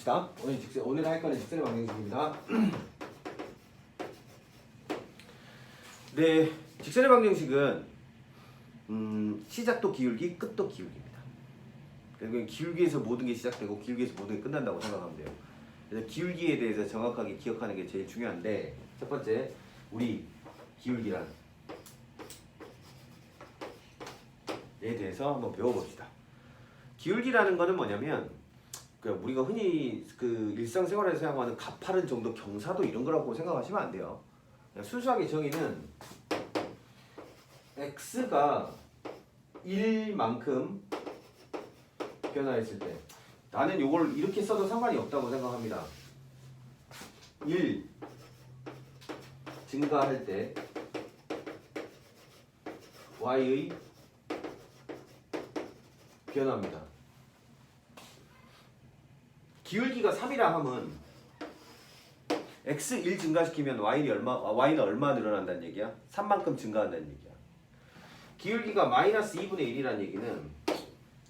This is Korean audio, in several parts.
봅시다. 오늘 할 거는 직선의 방정식입니다. 네, 직선의 방정식은 시작도 기울기, 끝도 기울기입니다. 그리고 기울기에서 모든 게 시작되고 기울기에서 모든 게 끝난다고 생각하면 돼요. 그래서 기울기에 대해서 정확하게 기억하는 게 제일 중요한데, 첫 번째 우리 기울기란 에 대해서 한번 배워봅시다. 기울기라는 거는 뭐냐면 우리가 흔히 일상생활에서 사용하는 가파른 정도 경사도 이런 거라고 생각하시면 안 돼요. 그냥 순수하게 정의는 x가 1만큼 변화했을 때 나는 이걸 이렇게 써도 상관이 없다고 생각합니다. 1 증가할 때 y의 변화입니다. 기울기가 3이라 하면 x 1 증가시키면 y는 얼마 늘어난다는 얘기야? 3만큼 증가한다는 얘기야. 기울기가 마이너스 2분의 1이라는 얘기는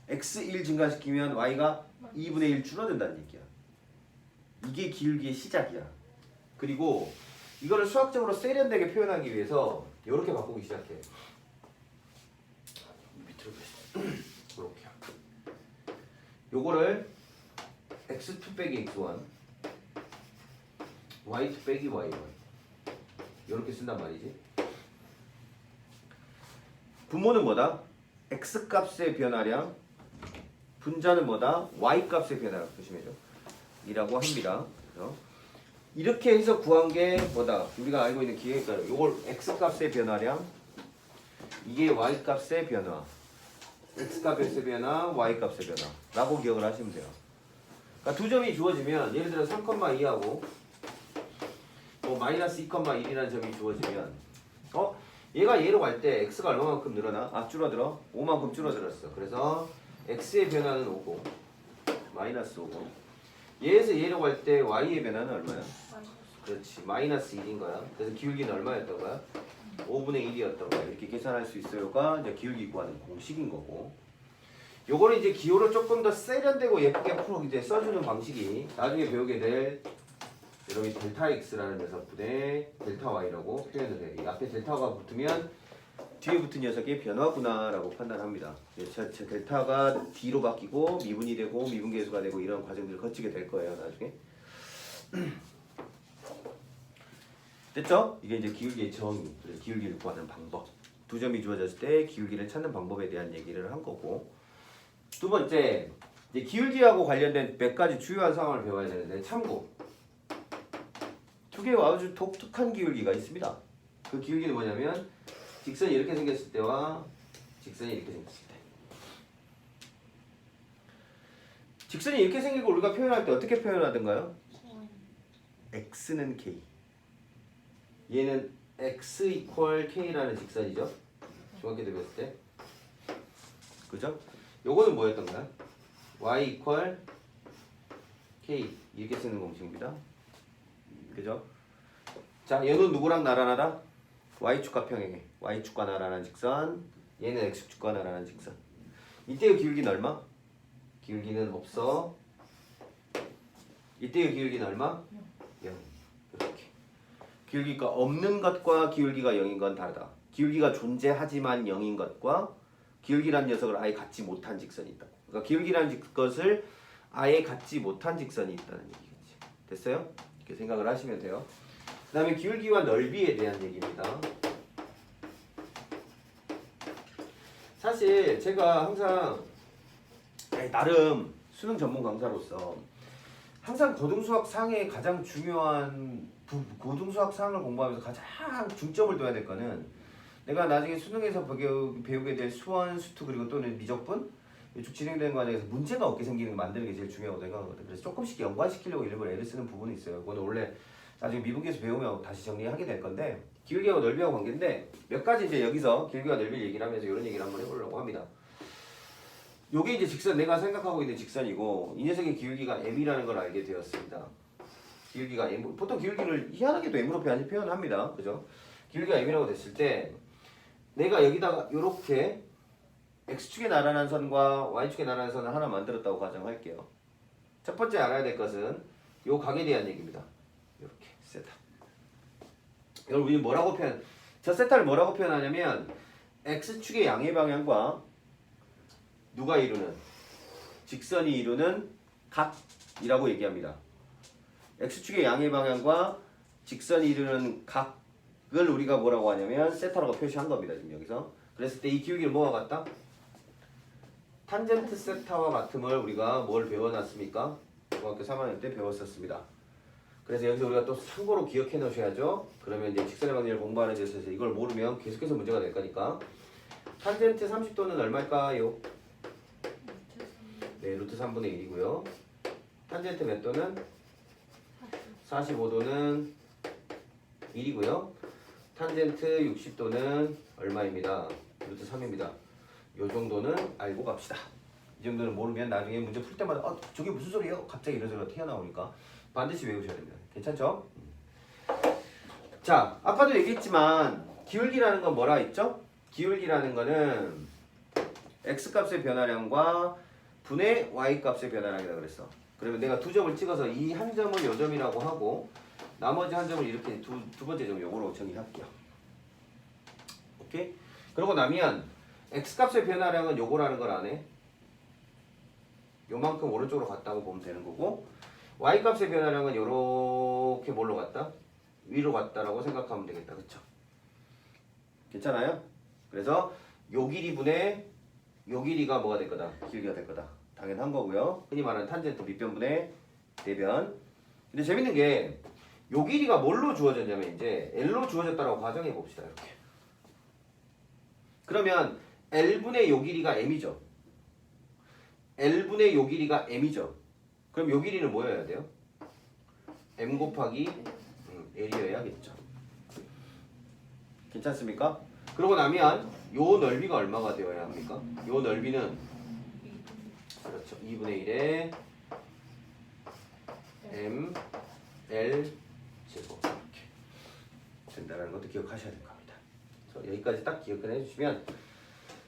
x 1 증가시키면 y가 2분의 1 줄어든다는 얘기야. 이게 기울기의 시작이야. 그리고 이거를 수학적으로 세련되게 표현하기 위해서 이렇게 바꾸기 시작해. 밑으로 이렇게. 요거를 x2 빼기 x1 y2 빼기 y1 이렇게 쓴단 말이지. 분모는 뭐다? x 값의 변화량, 분자는 뭐다? y 값의 변화량. 조심해줘. 이라고 합니다. 이렇게 해서 구한 게 뭐다? 우리가 알고 있는 기회니까요. 요걸 x 값의 변화량, 이게 y 값의 변화, x 값의 변화, y 값의 변화라고 기억을 하시면 돼요. 그러니까 두 점이 주어지면, 예를 들어 3,2하고 마이너스 2,1이라는 점이 주어지면 얘가 얘로 갈 때 x가 얼마만큼 늘어나? 줄어들어? 5만큼 줄어들었어. 그래서 x의 변화는 5고 마이너스 5고, 얘에서 얘로 갈 때 y의 변화는 얼마야? 그렇지, 마이너스 1인 거야. 그래서 기울기는 얼마였던 거야? 5분의 1이었던 거야. 이렇게 계산할 수 있어요가 이제 기울기 구하는 공식인 거고, 요거는 이제 기호를 조금 더 세련되고 예쁘게 이제 써주는 방식이 나중에 배우게 될 여러분이 델타 x라는 녀석분의 델타 y라고 표현을 해. 이 앞에 델타가 붙으면 뒤에 붙은 녀석의 변화구나라고 판단합니다. 델타가 d로 바뀌고 미분이 되고 미분계수가 되고 이런 과정들을 거치게 될 거예요, 나중에. 됐죠? 이게 이제 기울기의 정의, 기울기를 구하는 방법. 두 점이 주어졌을 때 기울기를 찾는 방법에 대한 얘기를 한 거고, 두 번째, 이제 기울기하고 관련된 몇 가지 주요한 상황을 배워야 되는데, 참고 두 개의 아주 독특한 기울기가 있습니다. 그 기울기는 뭐냐면 직선이 이렇게 생겼을 때와 직선이 이렇게 생겼을 때. 직선이 이렇게 생기고 우리가 표현할 때 어떻게 표현하던가요? x는 k, 얘는 x 이퀄 k라는 직선이죠. 중학교 때 배웠을 때. 그죠? 요거는 뭐였던 거야? y 이퀄 k 이렇게 쓰는 공식입니다. 그죠? 자, 얘는 누구랑 나란하다? y축과 평행해. y축과 나란한 직선, 얘는 x축과 나란한 직선. 이때의 기울기는 얼마? 기울기는 없어. 이때의 기울기는 얼마? 0. 이렇게. 기울기가 없는 것과 기울기가 0인 건 다르다. 기울기가 존재하지만 0인 것과 기울기란 녀석을 아예 갖지 못한 직선이 있다. 그러니까 기울기라는 것을 아예 갖지 못한 직선이 있다는 얘기겠지. 됐어요? 이렇게 생각을 하시면 돼요. 그 다음에 기울기와 넓이에 대한 얘기입니다. 사실 제가 항상 나름 수능 전문 강사로서 항상 고등수학 상의 가장 중요한 고등수학 상을 공부하면서 가장 중점을 둬야 될 거는 내가 나중에 수능에서 배우게 될 수원, 수투 그리고 또는 미적분 쭉 진행되는 과정에서 문제가 없게 생기는 거 만드는 게 제일 중요하다고 생각하거든. 그래서 조금씩 연관시키려고 일부러 애를 쓰는 부분이 있어요. 그거는 원래 나중에 미분계수 배우면 다시 정리하게 될 건데, 기울기하고 넓이하고 관계인데 몇 가지 이제 여기서 기울기와 넓이를 얘기를 하면서 이런 얘기를 한번 해보려고 합니다. 요게 이제 직선, 내가 생각하고 있는 직선이고, 이 녀석의 기울기가 m이라는 걸 알게 되었습니다. 기울기가 m, 보통 기울기를 희한하게도 m으로 표현합니다. 그죠? 기울기가 m이라고 됐을 때 내가 여기다가 요렇게 x축에 나란한 선과 y축에 나란한 선을 하나 만들었다고 가정할게요. 첫 번째 알아야 될 것은 요 각에 대한 얘기입니다. 이렇게 세타. 이걸 우리 저 세타를 뭐라고 표현하냐면 x축의 양의 방향과 누가 이루는 직선이 이루는 각이라고 얘기합니다. x축의 양의 방향과 직선이 이루는 각을 우리가 뭐라고 하냐면 세타라고 표시한 겁니다. 지금 여기서. 그랬을 때 이 기울기를 뭐와 같다? 탄젠트 세타와 같음을 우리가 뭘 배워놨습니까? 중학교 3학년 때 배웠었습니다. 그래서 여기서 우리가 또 참고로 기억해 놓으셔야죠. 그러면 이제 직선의 방향을 공부하는 데 있어서 이걸 모르면 계속해서 문제가 될 거니까. 탄젠트 30도는 얼마일까요? 네, 루트 3분의 1이고요. 탄젠트 몇 도는? 45도는 1이고요. 탄젠트 60도는 얼마입니다? 루트 3입니다. 요 정도는 알고 갑시다. 이 정도는 모르면 나중에 문제 풀 때마다 저게 무슨 소리예요? 갑자기 이런 소리가 튀어나오니까 반드시 외우셔야 됩니다. 괜찮죠? 자, 아까도 얘기했지만 기울기라는 건 뭐라 했죠? 기울기라는 거는 x값의 변화량과 분의 y값의 변화량이라고 그랬어. 그러면 내가 두 점을 찍어서 이 한 점을 요 점이라고 하고 나머지 한 점을 이렇게 두 번째 점 요거로 정의할게요. 오케이? 그러고 나면 x값의 변화량은 요거라는 걸 아네. 요만큼 오른쪽으로 갔다고 보면 되는 거고 y값의 변화량은 요렇게 뭘로 갔다? 위로 갔다라고 생각하면 되겠다. 그쵸? 괜찮아요? 그래서 요 길이 분의 요 길이가 뭐가 될 거다? 길이가 될 거다. 당연한 거고요. 흔히 말하는 탄젠트 밑변분의 대변. 근데 재밌는 게 요 길이가 뭘로 주어졌냐면 이제 L로 주어졌다라고 가정해 봅시다. 이렇게. 그러면 L분의 요 길이가 M이죠. L분의 요 길이가 M이죠. 그럼 요 길이는 뭐여야 돼요? M 곱하기 L이어야겠죠. 괜찮습니까? 그러고 나면 요 넓이가 얼마가 되어야 합니까? 요 넓이는 그렇죠. 2분의 1에 M, L 제곱 이렇게 된다는 것도 기억하셔야 될 겁니다. 여기까지 딱 기억을 해주시면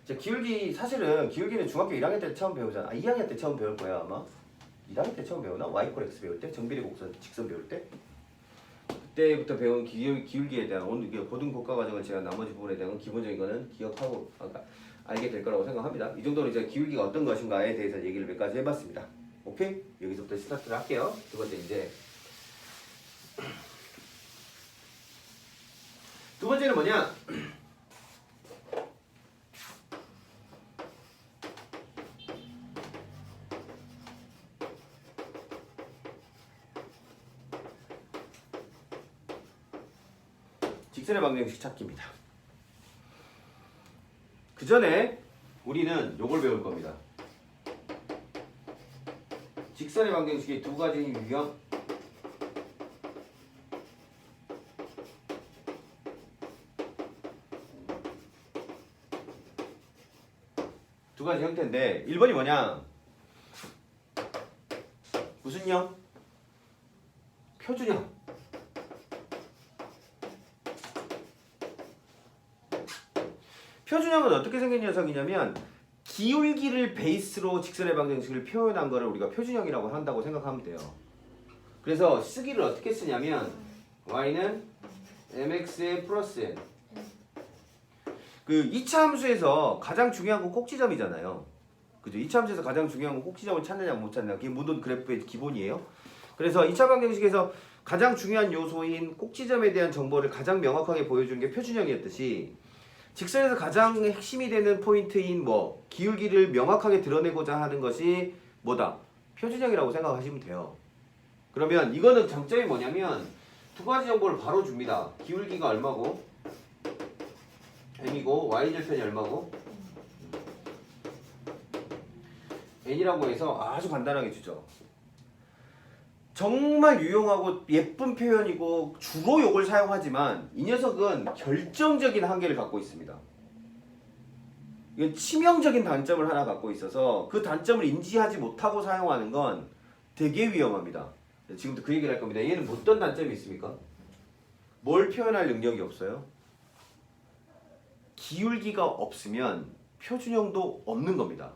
이제 기울기 사실은 기울기는 중학교 1학년 때 처음 배우잖아. 2학년 때 처음 배울 거야 아마. 1학년 때 처음 배우나? y = x 배울 때? 정비례 곡선 직선 배울 때? 그때부터 배운 기울기에 대한 고등 고가 과정을 제가 나머지 부분에 대한 기본적인 거는 기억하고 알게 될 거라고 생각합니다. 이 정도로 이제 기울기가 어떤 것인가에 대해서 얘기를 몇 가지 해봤습니다. 오케이? 여기서부터 스타트를 할게요. 두 번째 이제 두 번째는 뭐냐? 직선의 방정식 찾기입니다. 그 전에 우리는 요걸 배울 겁니다. 직선의 방정식의 두 가지 유형. 두 가지 형태인데 1번이 뭐냐? 무슨 형? 표준형. 표준형은 어떻게 생긴 녀석이냐면 기울기를 베이스로 직선의 방정식을 표현한 거를 우리가 표준형이라고 한다고 생각하면 돼요. 그래서 쓰기를 어떻게 쓰냐면 y는 mx에 플러스 n. 그 2차 함수에서 가장 중요한 건 꼭지점이잖아요. 그죠? 2차 함수에서 가장 중요한 건 꼭지점을 찾느냐 못 찾느냐. 그게 모든 그래프의 기본이에요. 그래서 2차 방정식에서 가장 중요한 요소인 꼭지점에 대한 정보를 가장 명확하게 보여주는 게 표준형이었듯이 직선에서 가장 핵심이 되는 포인트인 기울기를 명확하게 드러내고자 하는 것이 뭐다? 표준형이라고 생각하시면 돼요. 그러면 이거는 장점이 뭐냐면 두 가지 정보를 바로 줍니다. 기울기가 얼마고 m이고 y절편이 얼마고 n이라고 해서 아주 간단하게 주죠. 정말 유용하고 예쁜 표현이고 주로 이걸 사용하지만 이 녀석은 결정적인 한계를 갖고 있습니다. 이건 치명적인 단점을 하나 갖고 있어서 그 단점을 인지하지 못하고 사용하는 건 되게 위험합니다. 지금부터 그 얘기를 할 겁니다. 얘는 어떤 단점이 있습니까? 뭘 표현할 능력이 없어요? 기울기가 없으면 표준형도 없는 겁니다.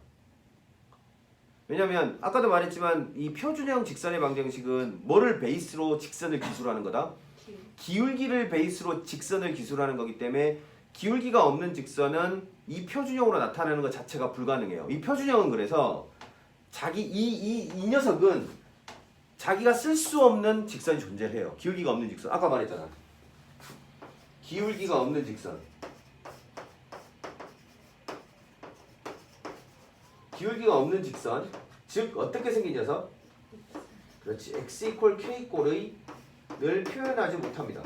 왜냐면 아까도 말했지만 이 표준형 직선의 방정식은 뭐를 베이스로 직선을 기술하는 거다? 기울기를 베이스로 직선을 기술하는 거기 때문에 기울기가 없는 직선은 이 표준형으로 나타나는 것 자체가 불가능해요. 이 표준형은 그래서 이 녀석은 자기가 쓸 수 없는 직선이 존재해요. 기울기가 없는 직선. 아까 말했잖아. 기울기가 없는 직선. 기울기가 없는 직선. 즉 어떻게 생긴 녀석? 그렇지. x 이퀄 k 꼴의 늘 표현하지 못합니다.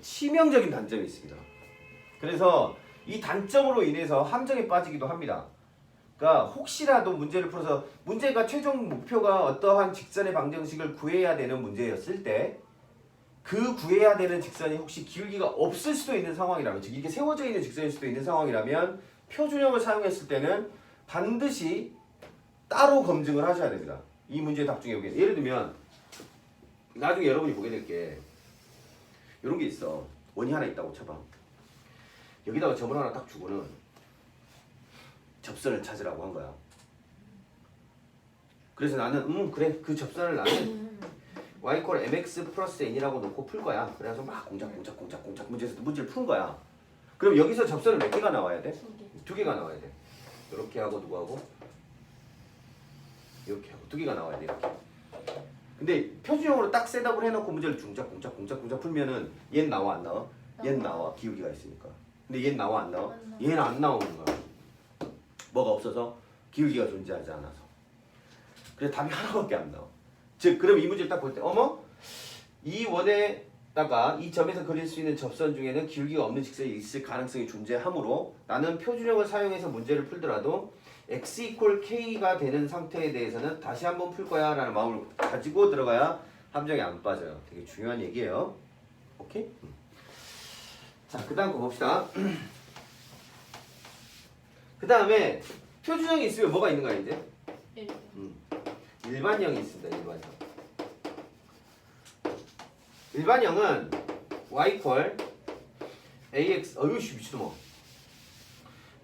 치명적인 단점이 있습니다. 그래서 이 단점으로 인해서 함정에 빠지기도 합니다. 그러니까 혹시라도 문제를 풀어서 문제가 최종 목표가 어떠한 직선의 방정식을 구해야 되는 문제였을 때 그 구해야 되는 직선이 혹시 기울기가 없을 수도 있는 상황이라면, 즉 이게 세워져 있는 직선일 수도 있는 상황이라면 표준형을 사용했을 때는 반드시 따로 검증을 하셔야 됩니다. 이 문제의 답 중에 여기 예를 들면 나중에 여러분이 보게 될 게 이런 게 있어. 원이 하나 있다고 쳐봐. 여기다가 점을 하나 딱 주고는 접선을 찾으라고 한 거야. 그래서 나는 그래 그 접선을 나는 y = mx 플러스 n이라고 놓고 풀 거야. 그래서 막 공작 문제에서 문제를 푼 거야. 그럼 여기서 접선을 몇 개가 나와야 돼? 두 개가 나와야 돼. 이렇게 하고 누구하고? 이렇게 하고 두 개가 나와야 돼. 이렇게. 근데 표준형으로 딱 셋업을 해놓고 문제를 공작 풀면은 얘는 나와 안 나와? 얘는 나와. 기울기가 있으니까. 근데 얘는 나와 안 나와? 얘는 안 나오는 거야. 뭐가 없어서? 기울기가 존재하지 않아서. 그래서 답이 하나밖에 안 나와. 즉 그럼 이 문제를 딱 볼 때 어머? 이 원에다가 이 점에서 그릴 수 있는 접선 중에는 기울기가 없는 직선이 있을 가능성이 존재하므로 나는 표준형을 사용해서 문제를 풀더라도 x 이퀄 k가 되는 상태에 대해서는 다시 한번 풀 거야 라는 마음을 가지고 들어가야 함정에 안 빠져요. 되게 중요한 얘기예요. 오케이? 자, 그 다음 거 봅시다. 그 다음에 표준형이 있으면 뭐가 있는가 이제? 일반형이 있습니다. 일반형은 y = ax 어이씨 미친놈아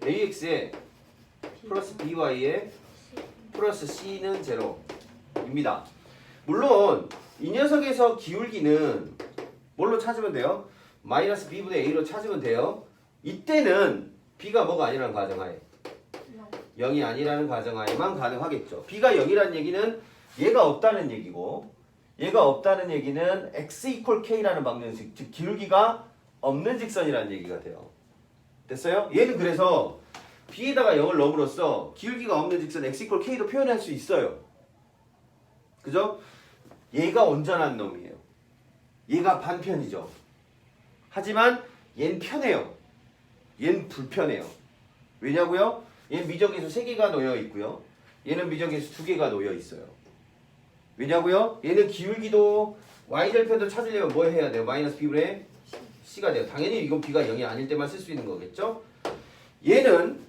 ax에 플러스 by에 플러스 c는 제로입니다. 물론 이 녀석에서 기울기는 뭘로 찾으면 돼요? 마이너스 b분의 a로 찾으면 돼요. 이때는 b가 뭐가 아니라는 가정하에 0이 아니라는 가정하에만 가능하겠죠. b가 0이라는 얘기는 얘가 없다는 얘기고 얘가 없다는 얘기는 x 이퀄 k라는 방정식, 즉 기울기가 없는 직선이라는 얘기가 돼요. 됐어요? 얘는 그래서 b에다가 0을 넣음으로써 기울기가 없는 직선 x 이퀄 k도 표현할 수 있어요. 그죠? 얘가 온전한 놈이에요. 얘가 반편이죠. 하지만 얘는 편해요. 얘는 불편해요. 왜냐고요? 얘는 미적계수 3개가 놓여 있고요. 얘는 미적계수 2개가 놓여 있어요. 왜냐고요? 얘는 기울기도 y절편도 찾으려면 뭐 해야 돼요? 마이너스 b분의 c가 돼요. 당연히 이건 b가 0이 아닐 때만 쓸 수 있는 거겠죠? 얘는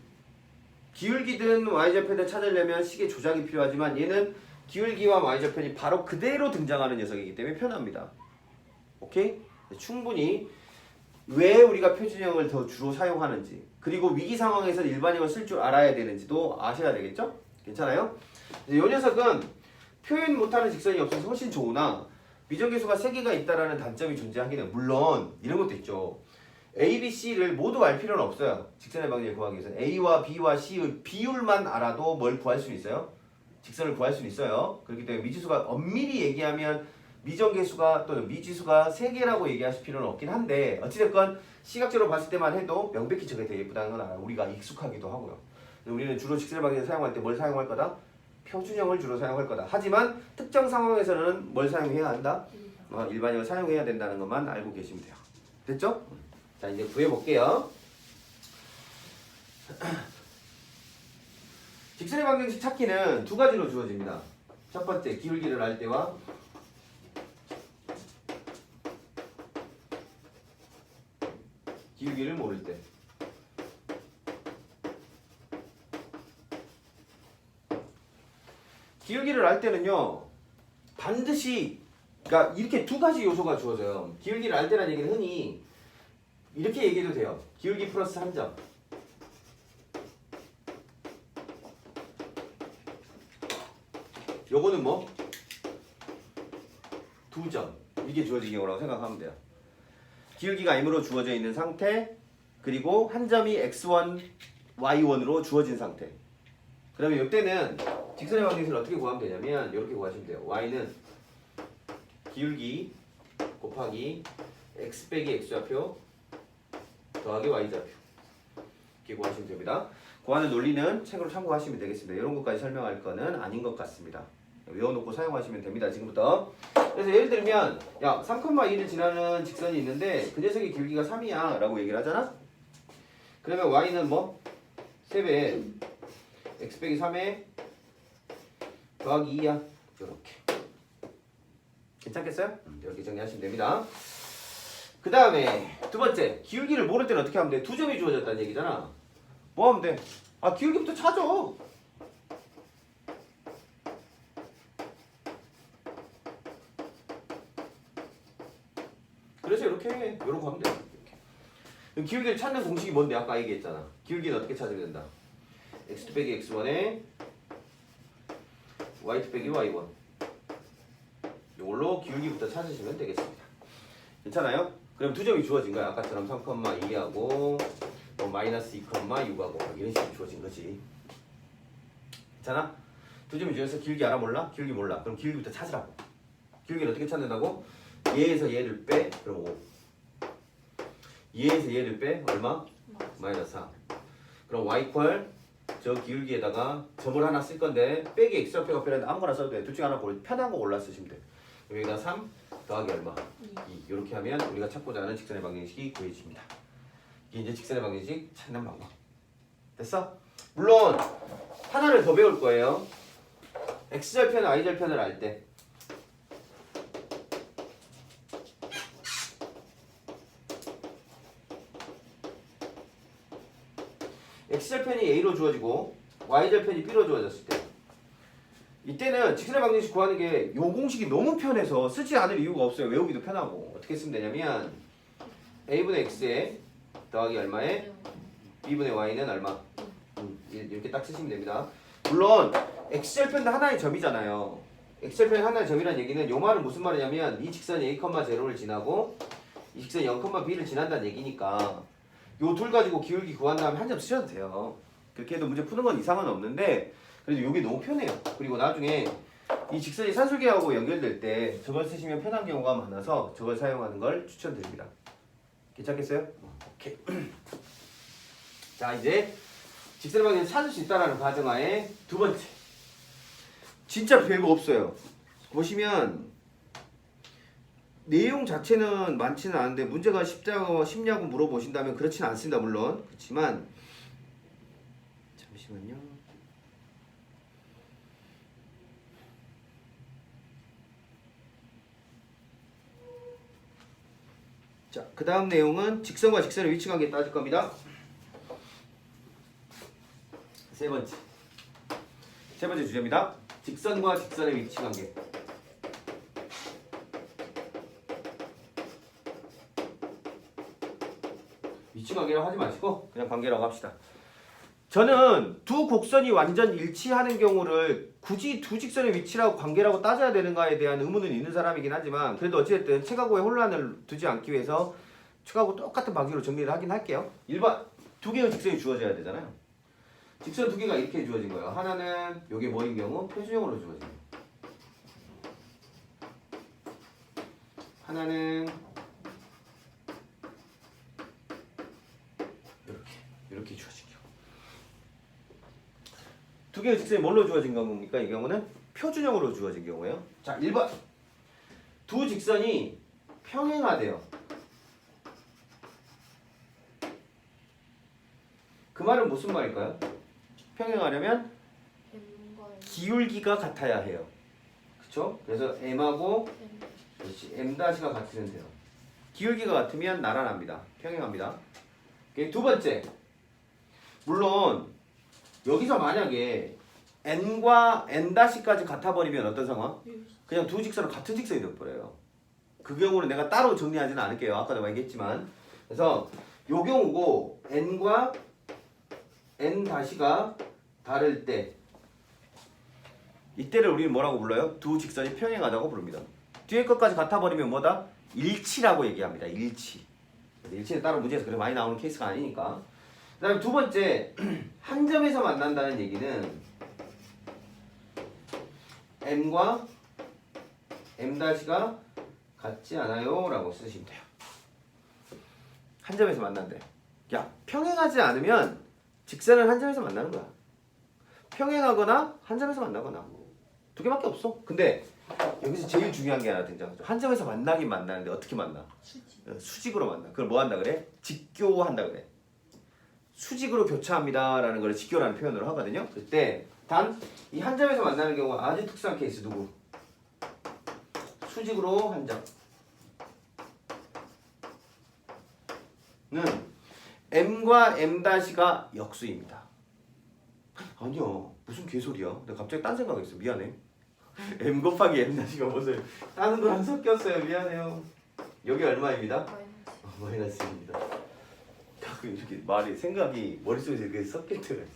기울기든 y절편을 찾으려면 식의 조작이 필요하지만 얘는 기울기와 y절편이 바로 그대로 등장하는 녀석이기 때문에 편합니다. 오케이? 충분히 왜 우리가 표준형을 더 주로 사용하는지, 그리고 위기 상황에서 일반형을 쓸 줄 알아야 되는지도 아셔야 되겠죠? 괜찮아요? 이 녀석은 표현 못하는 직선이 없어서 훨씬 좋으나 미적계수가 3개가 있다라는 단점이 존재하긴 해요. 물론 이런 것도 있죠. A, B, C를 모두 알 필요는 없어요. 직선의 방정식을 구하기 위해서 A와 B와 C의 비율만 알아도 뭘 구할 수 있어요? 직선을 구할 수 있어요. 그렇기 때문에 미지수가 엄밀히 얘기하면 미정계수가 또는 미지수가 3개라고 얘기하실 필요는 없긴 한데 어찌됐건 시각적으로 봤을 때만 해도 명백히 저게 되게 예쁘다는 건 알아요. 우리가 익숙하기도 하고요. 우리는 주로 직선의 방정식을 사용할 때 뭘 사용할 거다? 표준형을 주로 사용할 거다. 하지만 특정 상황에서는 뭘 사용해야 한다? 일반형을 사용해야 된다는 것만 알고 계시면 돼요. 됐죠? 자, 이제 구해볼게요. 직선의 방정식 찾기는 두 가지로 주어집니다. 첫 번째, 기울기를 알 때와 기울기를 모를 때. 기울기를 알 때는요, 반드시, 그러니까 이렇게 두 가지 요소가 주어져요. 기울기를 알 때라는 얘기는 흔히 이렇게 얘기해도 돼요. 기울기 플러스 한 점. 요거는 뭐? 2점. 이게 주어진 경우라고 생각하면 돼요. 기울기가 m으로 주어져 있는 상태, 그리고 한 점이 x1, y1으로 주어진 상태. 그러면 이때는 직선의 방정식을 어떻게 구하면 되냐면 이렇게 구하시면 돼요. y는 기울기 곱하기 x 빼기 x좌표 더하기 y좌표 이렇게 구하시면 됩니다. 구하는 논리는 책으로 참고하시면 되겠습니다. 이런 것까지 설명할 거는 아닌 것 같습니다. 외워놓고 사용하시면 됩니다. 지금부터. 그래서 예를 들면 야 3,2를 지나는 직선이 있는데 그 녀석의 길기가 3이야 라고 얘기를 하잖아. 그러면 y는 뭐? 3배 x 빼기 3에 더하기 2야. 이렇게 괜찮겠어요? 이렇게 정리하시면 됩니다. 그 다음에 두 번째, 기울기를 모를 때는 어떻게 하면 돼? 2점이 주어졌다는 얘기잖아. 뭐 하면 돼? 아, 기울기부터 찾아. 그래서 이렇게 해. 이렇게 하면 돼. 이렇게. 기울기를 찾는 공식이 뭔데? 아까 얘기했잖아. 기울기는 어떻게 찾으면 된다? x2 빼기 x1에 y2 빼기 y1. 이걸로 기울기부터 찾으시면 되겠습니다. 괜찮아요? 그럼 2점이 주어진 거야. 아까처럼 3,2하고 뭐 마이너스 2,6하고 이런 식으로 주어진 거지. 괜찮아? 2점이 주어서 기울기 알아 몰라? 기울기 몰라. 그럼 기울기부터 찾으라고. 기울기를 어떻게 찾는다고? 얘에서 얘를 빼. 그럼 5. 얘에서 얘를 빼. 얼마? 마이너스 4. 그럼 y 퀄 저 기울기에다가 점을 하나 쓸 건데 빼기 x좌표가 필요한데 아무거나 써도 돼. 둘 중에 하나 고르 편한 거 골라 쓰시면 돼. 여기다 3 더하기 얼마? 2. 이렇게 하면 우리가 찾고자 하는 직선의 방정식이 구해집니다. 이게 이제 직선의 방정식 찾는 방법. 됐어? 물론 하나를 더 배울 거예요. x절편, y절편을 알 때. x절편이 a로 주어지고 y절편이 b로 주어졌을 때 이때는 직선의 방정식 구하는 게 요 공식이 너무 편해서 쓰지 않을 이유가 없어요. 외우기도 편하고. 어떻게 쓰면 되냐면 a분의 x에 더하기 얼마에 b분의 y는 얼마? 이렇게 딱 쓰시면 됩니다. 물론 x절편도 하나의 점이잖아요. x절편이 하나의 점이라는 얘기는 요 말은 무슨 말이냐면 이 직선이 a, 0를 지나고 이 직선이 0,b를 지난다는 얘기니까 요 둘 가지고 기울기 구한 다음에 한 점 쓰셔도 돼요. 그렇게 해도 문제 푸는 건 이상은 없는데 그래도 요게 너무 편해요. 그리고 나중에 이 직선이 산술기하고 연결될 때 저걸 쓰시면 편한 경우가 많아서 저걸 사용하는 걸 추천드립니다. 괜찮겠어요? 오케이. 자, 이제 직선의 방정식을 찾을 수 있다는 가정하에 두 번째. 진짜 별거 없어요. 보시면 내용 자체는 많지는 않은데 문제가 쉽냐고 물어보신다면 그렇지는 않습니다. 물론 그렇지만 잠시만요. 자, 그 다음 내용은 직선과 직선의 위치 관계 따질 겁니다. 세 번째 주제입니다. 직선과 직선의 위치 관계. 위치 관계라고 하지 마시고 그냥 관계라고 합시다. 저는 두 곡선이 완전 일치하는 경우를 굳이 두 직선의 위치라고 관계라고 따져야 되는가에 대한 의문은 있는 사람이긴 하지만 그래도 어찌됐든 책하고의 혼란을 두지 않기 위해서 책하고 똑같은 방식으로 정리를 하긴 할게요. 1번 두 개의 직선이 주어져야 되잖아요. 직선 두 개가 이렇게 주어진 거예요. 하나는 요게 뭐인 경우? 표준형으로 주어진 거예요. 하나는 이렇게 주어진 경우. 두 개의 직선이 뭘로 주어진 겁니까? 이 경우는 표준형으로 주어진 경우예요. 자, 1번. 두 직선이 평행하대요. 그 말은 무슨 말일까요? 평행하려면 기울기가 같아야 해요. 그쵸? 그래서 m하고 그렇지, m-가 같으면 돼요. 기울기가 같으면 나란합니다. 평행합니다. 두 번째. 물론 여기서 만약에 n과 n-까지 같아버리면 어떤 상황? 그냥 두 직선은 같은 직선이 되어버려요. 그 경우는 내가 따로 정리하지는 않을게요. 아까도 얘기했지만. 그래서 요 경우고 n과 n-가 다를 때 이때를 우리는 뭐라고 불러요? 두 직선이 평행하다고 부릅니다. 뒤에 것까지 같아 버리면 뭐다? 일치라고 얘기합니다. 일치. 일치는 따로 문제에서 그렇게 많이 나오는 케이스가 아니니까. 그 다음에 두 번째, 한 점에서 만난다는 얘기는 m과 m-가 같지 않아요 라고 쓰시면 돼요. 한 점에서 만난대. 야, 평행하지 않으면 직선은 한 점에서 만나는 거야. 평행하거나 한 점에서 만나거나 두 개밖에 없어. 근데 여기서 제일 중요한 게 하나 등장하죠. 한 점에서 만나긴 만나는데 어떻게 만나? 수직으로 만나. 그걸 뭐 한다 그래? 직교한다 그래. 수직으로 교차합니다 라는 걸 직교라는 표현으로 하거든요. 그때 단 이 한 점에서 만나는 경우가 아주 특수한 케이스. 누구? 수직으로 한 점 는 m과 m-가 역수입니다. 아니야, 무슨 개소리야. 내가 갑자기 딴 생각했어. 미안해. m 곱하기 m-가 무슨 다른 거랑 섞였어요. 미안해요. 여기 얼마입니다? 마이너스입니다. 자꾸 이렇게 말이 생각이 머릿속에서 이렇게 섞일 때가 있어.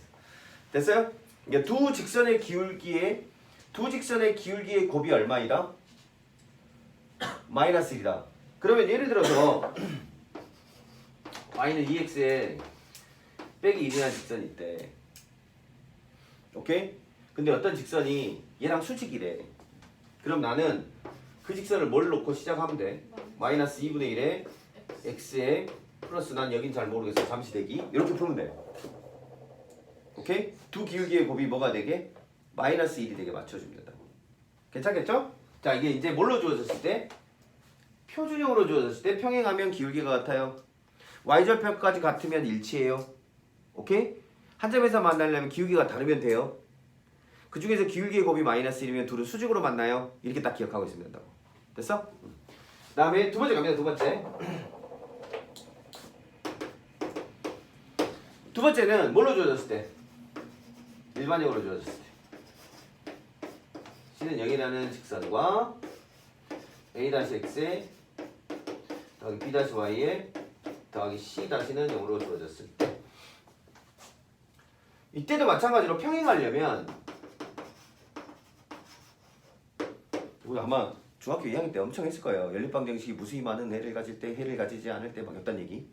됐어요? 그러니까 두 직선의 기울기의 곱이 얼마이다? 마이너스 1이다. 그러면 예를 들어서 y는 2x에 빼기 1이라는 직선이 있대. 오케이? 근데 어떤 직선이 얘랑 수직이래. 그럼 나는 그 직선을 뭘 놓고 시작하면 돼? 마이너스 2분의 1에 x에 플러스 난 여긴 잘 모르겠어. 잠시 대기. 이렇게 풀면 돼. 오케이? 두 기울기의 곱이 뭐가 되게? 마이너스 1이 되게 맞춰주면 된다. 괜찮겠죠? 자, 이게 이제 뭘로 주어졌을 때? 표준형으로 주어졌을 때 평행하면 기울기가 같아요. y절편까지 같으면 일치해요. 오케이? 한 점에서 만나려면 기울기가 다르면 돼요. 그 중에서 기울기의 곱이 마이너스 1이면 둘은 수직으로 만나요. 이렇게 딱 기억하고 있으면 된다고. 됐어? 그 다음에 두 번째 갑니다. 두 번째. 두 번째는 뭘로 주어졌을 때? 일반형으로 주어졌을 때. C는 0이라는 직선과 A-X에 더하기 B-Y에 더하기 C-는 0으로 주어졌을 때. 이때도 마찬가지로 평행하려면 우리 아마 중학교 2학년 때 엄청 했을 거예요. 연립방정식이 무수히 많은 해를 가질 때, 해를 가지지 않을 때 막 이딴 얘기.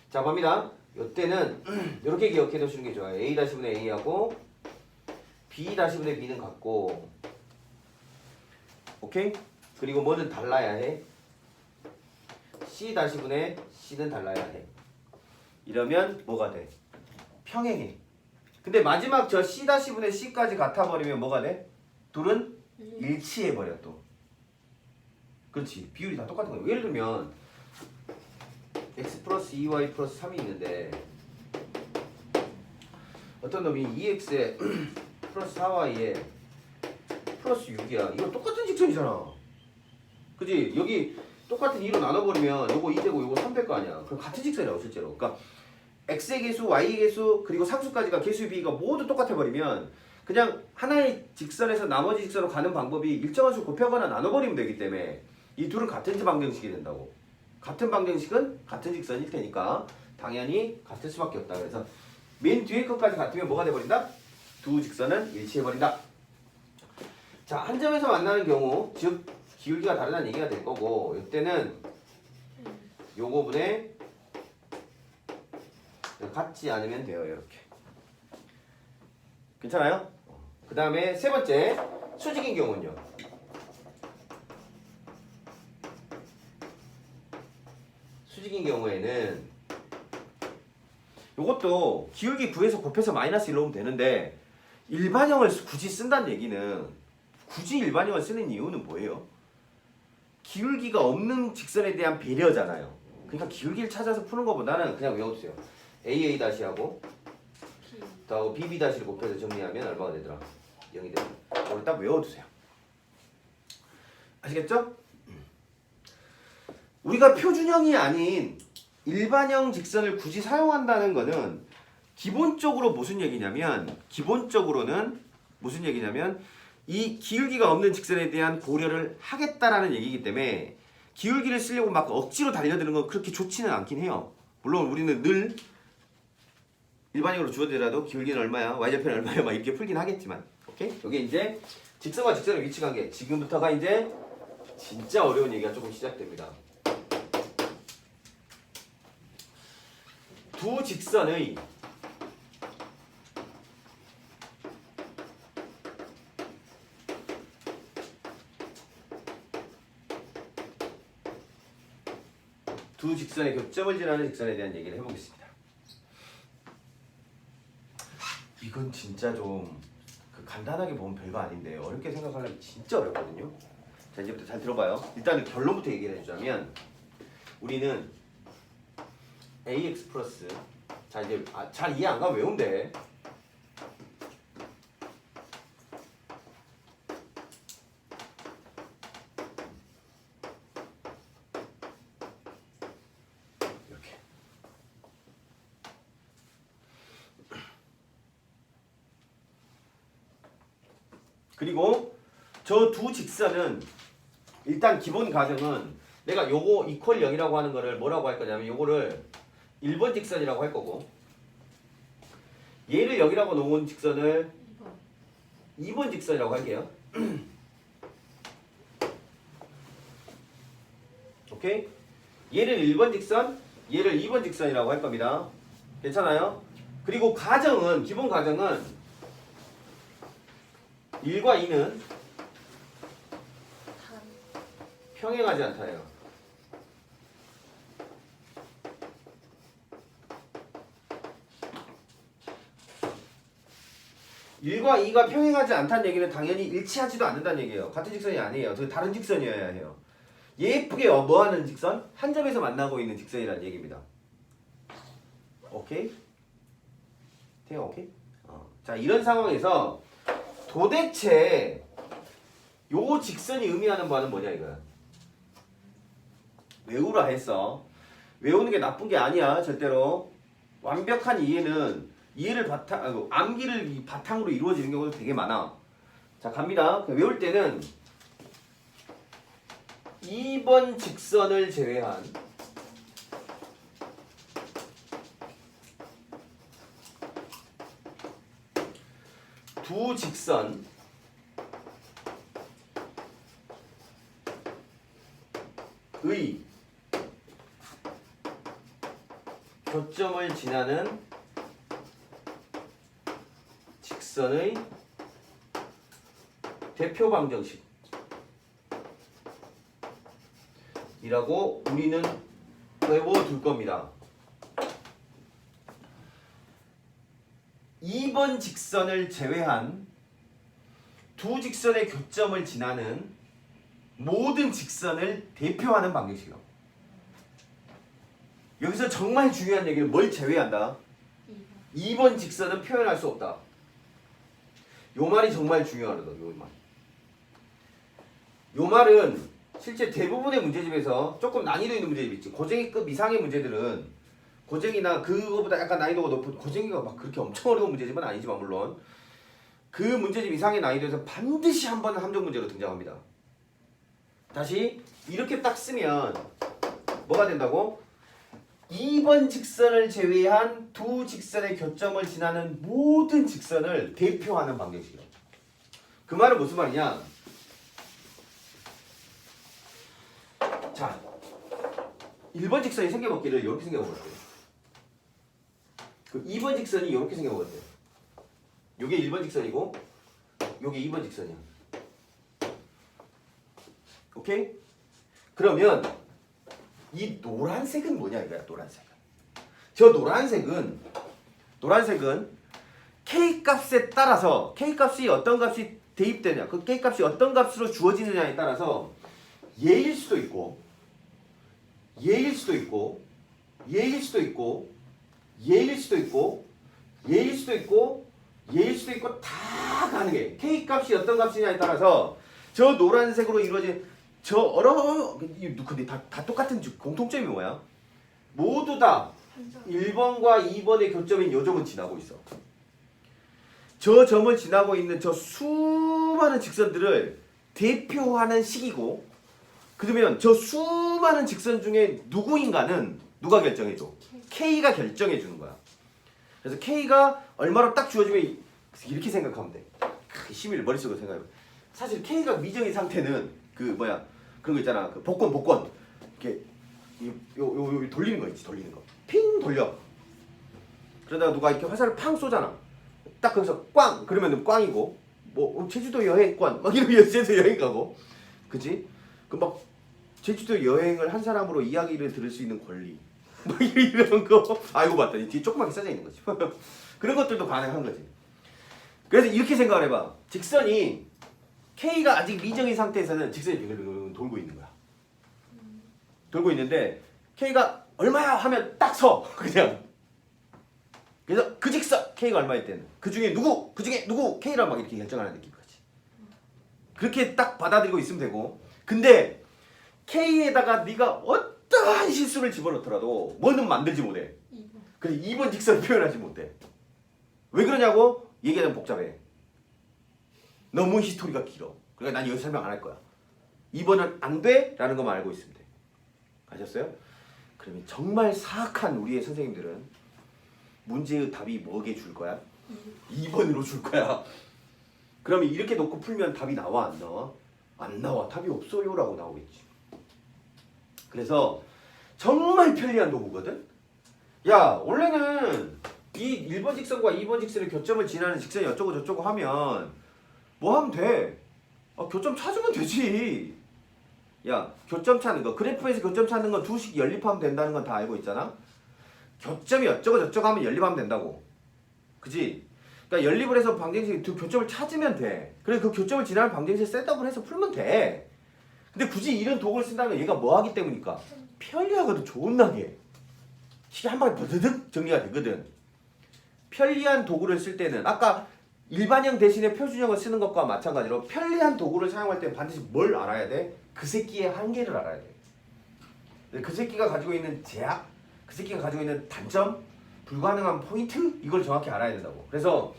자, 봅니다. 이때는 이렇게 기억해 두시는 게 좋아요. A-분의 A하고 B-분의 B는 같고, 오케이? 그리고 뭐는 달라야 해? C-분의 C는 달라야 해. 이러면 뭐가 돼? 평행해. 근데 마지막 저 C-분의 C까지 같아버리면 뭐가 돼? 둘은 일치해버려 또. 그렇지. 비율이 다 똑같은 거야. 예를 들면 x 플러스 2y 플러스 3이 있는데 어떤 놈이 2x에 플러스 4y에 플러스 6이야. 이거 똑같은 직선이잖아. 그지? 여기 똑같은 2로 나눠버리면 요거 2되고 요거 3 될 거 아니야. 그럼 같은 직선이라고 실제로. 그러니까 x의 개수, y의 개수, 그리고 상수까지가 개수의 비가 모두 똑같아버리면 그냥 하나의 직선에서 나머지 직선으로 가는 방법이 일정한 수 곱하거나 나눠버리면 되기 때문에 이 둘은 같은 방정식이 된다고. 같은 방정식은 같은 직선일 테니까 당연히 같을 수밖에 없다. 그래서 맨 뒤에 것까지 같으면 뭐가 돼버린다? 두 직선은 일치해버린다. 자, 한 점에서 만나는 경우, 즉 기울기가 다르다는 얘기가 될 거고, 이때는 요거분에 같지 않으면 돼요. 이렇게. 괜찮아요? 그 다음에 세 번째, 수직인 경우는요. 수직인 경우에는 요것도 기울기 구해서 곱해서 마이너스 1로 오면 되는데 일반형을 굳이 쓴다는 얘기는 굳이 일반형을 쓰는 이유는 뭐예요? 기울기가 없는 직선에 대한 배려잖아요. 그러니까 기울기를 찾아서 푸는 것보다는 그냥 외워두세요. AA-하고 더하고 BB-를 곱해서 정리하면 얼마가 되더라? 0이 되더라. 이걸 딱 외워두세요. 아시겠죠? 우리가 표준형이 아닌 일반형 직선을 굳이 사용한다는 거는 기본적으로 무슨 얘기냐면 이 기울기가 없는 직선에 대한 고려를 하겠다라는 얘기이기 때문에 기울기를 쓰려고 막 억지로 달려드는 건 그렇게 좋지는 않긴 해요. 물론 우리는 늘 일반형으로 주어지더라도 기울기는 얼마야, y절편은 얼마야 막 이렇게 풀긴 하겠지만, 오케이? 여기 이제 직선과 직선의 위치 관계. 지금부터가 이제 진짜 어려운 얘기가 조금 시작됩니다. 두 직선의 두 직선의 교점을 지나는 직선에 대한 얘기를 해보겠습니다. 이건 진짜 좀 간단하게 보면 별거 아닌데 어렵게 생각하려면 진짜 어렵거든요. 자, 이제부터 잘 들어봐요. 일단 결론부터 얘기를 해주자면 우리는 ax 플러스, 자 이제 잘 이해 안 가면 외우면 돼. 이렇게. 그리고 저 두 직선은 일단 기본 가정은 내가 요거 이퀄 0이라고 하는 거를 뭐라고 할 거냐면 요거를 1번 직선이라고 할 거고, 얘를 0이라고 놓은 직선을 2번 직선이라고 할게요. 오케이? 얘를 1번 직선, 얘를 2번 직선이라고 할 겁니다. 괜찮아요? 그리고 가정은, 기본 가정은 1과 2는 평행하지 않다예요. 일과 2가 평행하지 않다는 얘기는 당연히 일치하지도 않는다는 얘기예요. 같은 직선이 아니에요. 다른 직선이어야 해요. 예쁘게 뭐하는 직선? 한 점에서 만나고 있는 직선이라는 얘기입니다. 오케이? 태영 오케이? 자, 이런 상황에서 도대체 요 직선이 의미하는 바는 뭐냐 이거야. 외우라 했어. 외우는 게 나쁜 게 아니야. 절대로. 완벽한 이해를 암기를 바탕으로 이루어지는 경우도 되게 많아. 자, 갑니다. 외울 때는 2번 직선을 제외한 두 직선의 교점을 지나는 직선의 대표 방정식 이라고 우리는 외워둘 겁니다. 2번 직선을 제외한 두 직선의 교점을 지나는 모든 직선을 대표하는 방정식이라고. 여기서 정말 중요한 얘기는 뭘 제외한다? 2번 직선은 표현할 수 없다. 요 말이 정말 중요하다. 요 말은 실제 대부분의 문제집에서 조금 난이도 있는 문제집 있지. 고쟁이급 이상의 문제들은 고쟁이나 그거보다 약간 난이도가 높은, 고쟁이가 막 그렇게 엄청 어려운 문제집은 아니지만 물론 그 문제집 이상의 난이도에서 반드시 한 번은 함정 문제로 등장합니다. 다시 이렇게 딱 쓰면 뭐가 된다고? 2번 직선을 제외한 두 직선의 교점을 지나는 모든 직선을 대표하는 방정식이에요. 그 말은 무슨 말이냐? 자, 1번 직선이 생겨먹기를 이렇게 생겨먹었대요. 그 2번 직선이 이렇게 생겨먹었대요. 요게 1번 직선이고 요게 2번 직선이야. 오케이? 그러면 이 노란색은 뭐냐 이거야. 노란색은 저 노란색은 K 값에 따라서 K 값이 어떤 값이 대입되냐, 그 K 값이 어떤 값으로 주어지느냐에 따라서 얘일 수도 있고 얘일 수도 있고 얘일 수도 있고 얘일 수도 있고 얘일 수도 있고 얘일 수도 있고 다 가능해. K 값이 어떤 값이냐에 따라서 저 노란색으로 이루어진 근데 다 똑같은 공통점이 뭐야? 모두 다 1번과 2번의 교점인 요 점은 지나고 있어. 저 점을 지나고 있는 저 수많은 직선들을 대표하는 식이고, 그러면 저 수많은 직선 중에 누구인가는 누가 결정해줘? K가 결정해주는 거야. 그래서 K가 얼마로 딱 주어지면 이렇게 생각하면 돼. 심의를 머릿속으로 생각해봐. 사실 K가 미정인 상태는 그 뭐야 그런 거 있잖아. 그 복권 이렇게 요 돌리는 거 있지. 돌리는 거. 핑 돌려. 그러다가 누가 이렇게 화살을 팡 쏘잖아. 딱 거기서 꽝 그러면 꽝이고 뭐 제주도 여행권 막 이러면 제주도 여행 가고 그치? 그 막 제주도 여행을 한 사람으로 이야기를 들을 수 있는 권리 뭐 이런 거 알고 봤더니 뒤에 조그맣게 써져 있는 거지. 그런 것들도 가능한 거지. 그래서 이렇게 생각을 해봐. 직선이 K가 아직 미정인 상태에서는 직선이 빙글빙글 돌고 있는 거야. 돌고 있는데 K가 얼마야 하면 딱 서 그냥. 그래서 그 직선 K가 얼마일 때는 그 중에 누구 K라 막 이렇게 결정하는 느낌인 거지. 그렇게 딱 받아들이고 있으면 되고. 근데 K에다가 네가 어떠한 실수를 집어넣더라도 뭐는 만들지 못해. 그래서 2번 직선을 표현하지 못해. 왜 그러냐고? 얘기하면 복잡해. 너무 히스토리가 길어. 그러니까 난 여기서 설명 안 할 거야. 2번은 안 돼? 라는 것만 알고 있으면 돼. 가셨어요? 그러면 정말 사악한 우리의 선생님들은 문제의 답이 뭐게 줄 거야? 2번으로 줄 거야. 그러면 이렇게 놓고 풀면 답이 나와 안 나와? 안 나와. 답이 없어요 라고 나오겠지. 그래서 정말 편리한 도구거든? 야 원래는 이 1번 직선과 2번 직선의 교점을 지나는 직선이 어쩌고 저쩌고 하면 뭐 하면 돼? 교점 찾으면 되지. 야 교점 찾는 거 그래프에서 교점 찾는 건 두식 연립하면 된다는 건 다 알고 있잖아. 교점이 어쩌고 저쩌고 하면 연립하면 된다고. 그지? 그러니까 연립을 해서 방정식 두 교점을 찾으면 돼. 그래서 그 교점을 지나는 방정식 셋업을 해서 풀면 돼. 근데 굳이 이런 도구를 쓴다면 얘가 뭐 하기 때문이니까 편리하거든. 존나게 이게 한 방에 버드득 정리가 되거든. 편리한 도구를 쓸 때는 아까 일반형 대신에 표준형을 쓰는 것과 마찬가지로 편리한 도구를 사용할 때 반드시 뭘 알아야 돼? 그 새끼의 한계를 알아야 돼. 그 새끼가 가지고 있는 제약, 그 새끼가 가지고 있는 단점, 불가능한 포인트 이걸 정확히 알아야 된다고. 그래서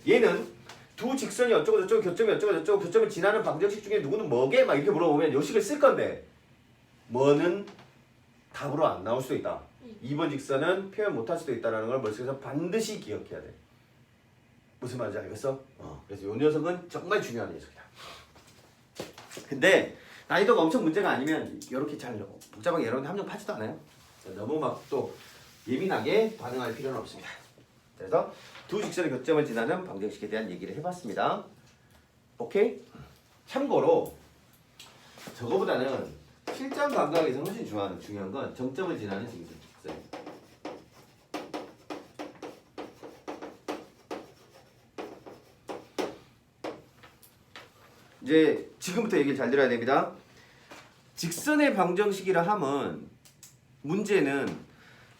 얘는 두 직선이 어쩌고 저쩌고 교점이 어쩌고 저쩌고 교점을 지나는 방정식 중에 누구는 뭐게? 막 이렇게 물어보면 요식을 쓸 건데 뭐는 답으로 안 나올 수도 있다. 2번 직선은 표현 못할 수도 있다는 걸 머릿속에서 반드시 기억해야 돼. 무슨 말인지 알겠어? 그래서 이 녀석은 정말 중요한 녀석이다. 근데 난이도가 엄청 문제가 아니면 이렇게 잘 복잡하게 여러분들 합력하지도 않아요. 너무 막 또 예민하게 반응할 필요는 없습니다. 그래서 두 직선의 교점을 지나는 방정식에 대한 얘기를 해봤습니다. 오케이? 참고로 저거보다는 실전 감각에서 훨씬 중요한 건 정점을 지나는 직선. 이제 지금부터 얘기를 잘 들어야 됩니다. 직선의 방정식이라 함은 문제는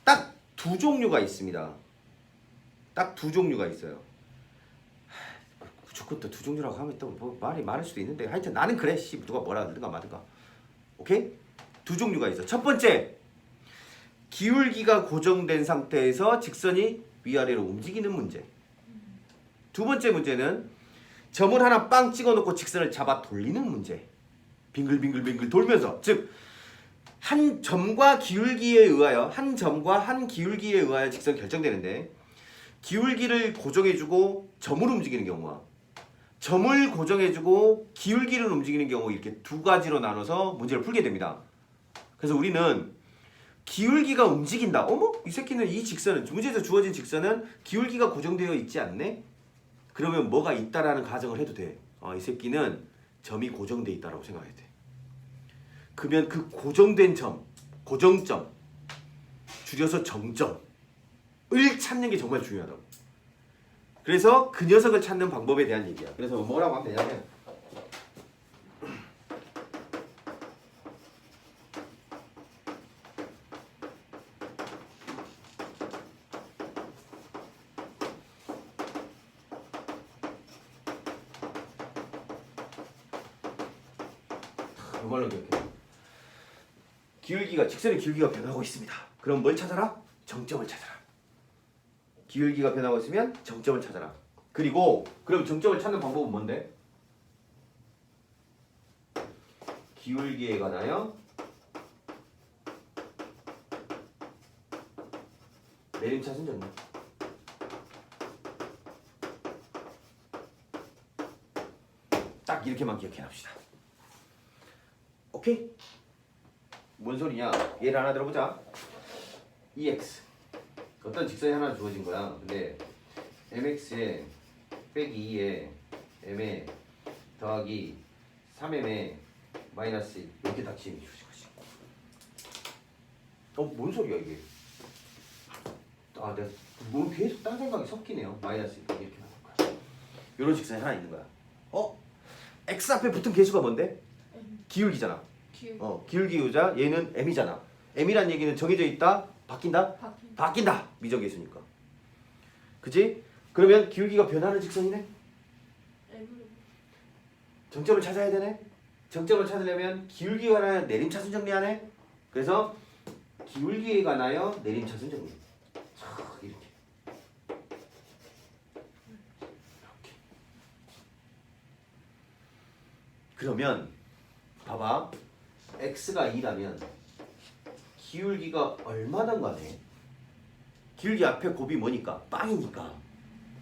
딱 두 종류가 있습니다. 딱 두 종류가 있어요. 무조건 또 두 종류라고 하면 또 뭐 말이 많을 수도 있는데 하여튼 나는 그래. 누가 뭐라 그러든가 마든가. 오케이? 두 종류가 있어. 첫 번째, 기울기가 고정된 상태에서 직선이 위아래로 움직이는 문제. 두 번째 문제는 점을 하나 빵 찍어놓고 직선을 잡아 돌리는 문제. 빙글빙글빙글 돌면서, 즉 한 점과 기울기에 의하여 직선이 결정되는데, 기울기를 고정해주고 점을 움직이는 경우와 점을 고정해주고 기울기를 움직이는 경우, 이렇게 두 가지로 나눠서 문제를 풀게 됩니다. 그래서 우리는 기울기가 움직인다. 어머? 이 새끼는 이 직선은, 문제에서 주어진 직선은 기울기가 고정되어 있지 않네? 그러면 뭐가 있다라는 가정을 해도 돼. 이 새끼는 점이 고정돼 있다라고 생각해야 돼. 그러면 그 고정된 점, 고정점, 줄여서 정점을 찾는 게 정말 중요하다고. 그래서 그 녀석을 찾는 방법에 대한 얘기야. 그래서 뭐라고 하면 되냐면, 이걸로 기억해. 기울기가, 직선의 기울기가 변하고 있습니다. 그럼 뭘 찾아라? 정점을 찾아라. 기울기가 변하고 있으면 정점을 찾아라. 그리고 그럼 정점을 찾는 방법은 뭔데? 기울기에 관하여 내림차순 정리. 딱 딱 이렇게만 기억해 납시다. 오케이? 뭔 소리냐? 얘를 하나 들어보자. EX 어떤 직선이 하나 주어진 거야. 근데 MX에 빼기 2에 M에 더하기 3M에 마이너스 1 이렇게 닥치면 주어진 거지. 뭔 소리야 이게? 내가 뭐 계속 딴 생각이 섞이네요. 마이너스 1 이렇게 나올 거야. 이런 직선이 하나 있는 거야. X 앞에 붙은 개수가 뭔데? 기울기잖아. 기울기유자 얘는 M이잖아. M이란 얘기는 정해져 있다? 바뀐다? 바뀐다. 미적계수니까. 그치? 그러면 기울기가 변하는 직선이네? 정점을 찾아야 되네? 정점을 찾으려면 기울기에 관하여 내림차순 정리하네? 그래서 기울기에 관하여 내림차순 정리. 이렇게. 그러면 봐봐. x가 2라면 기울기가 얼마든 간에 기울기 앞에 곱이 뭐니까? 빵이니까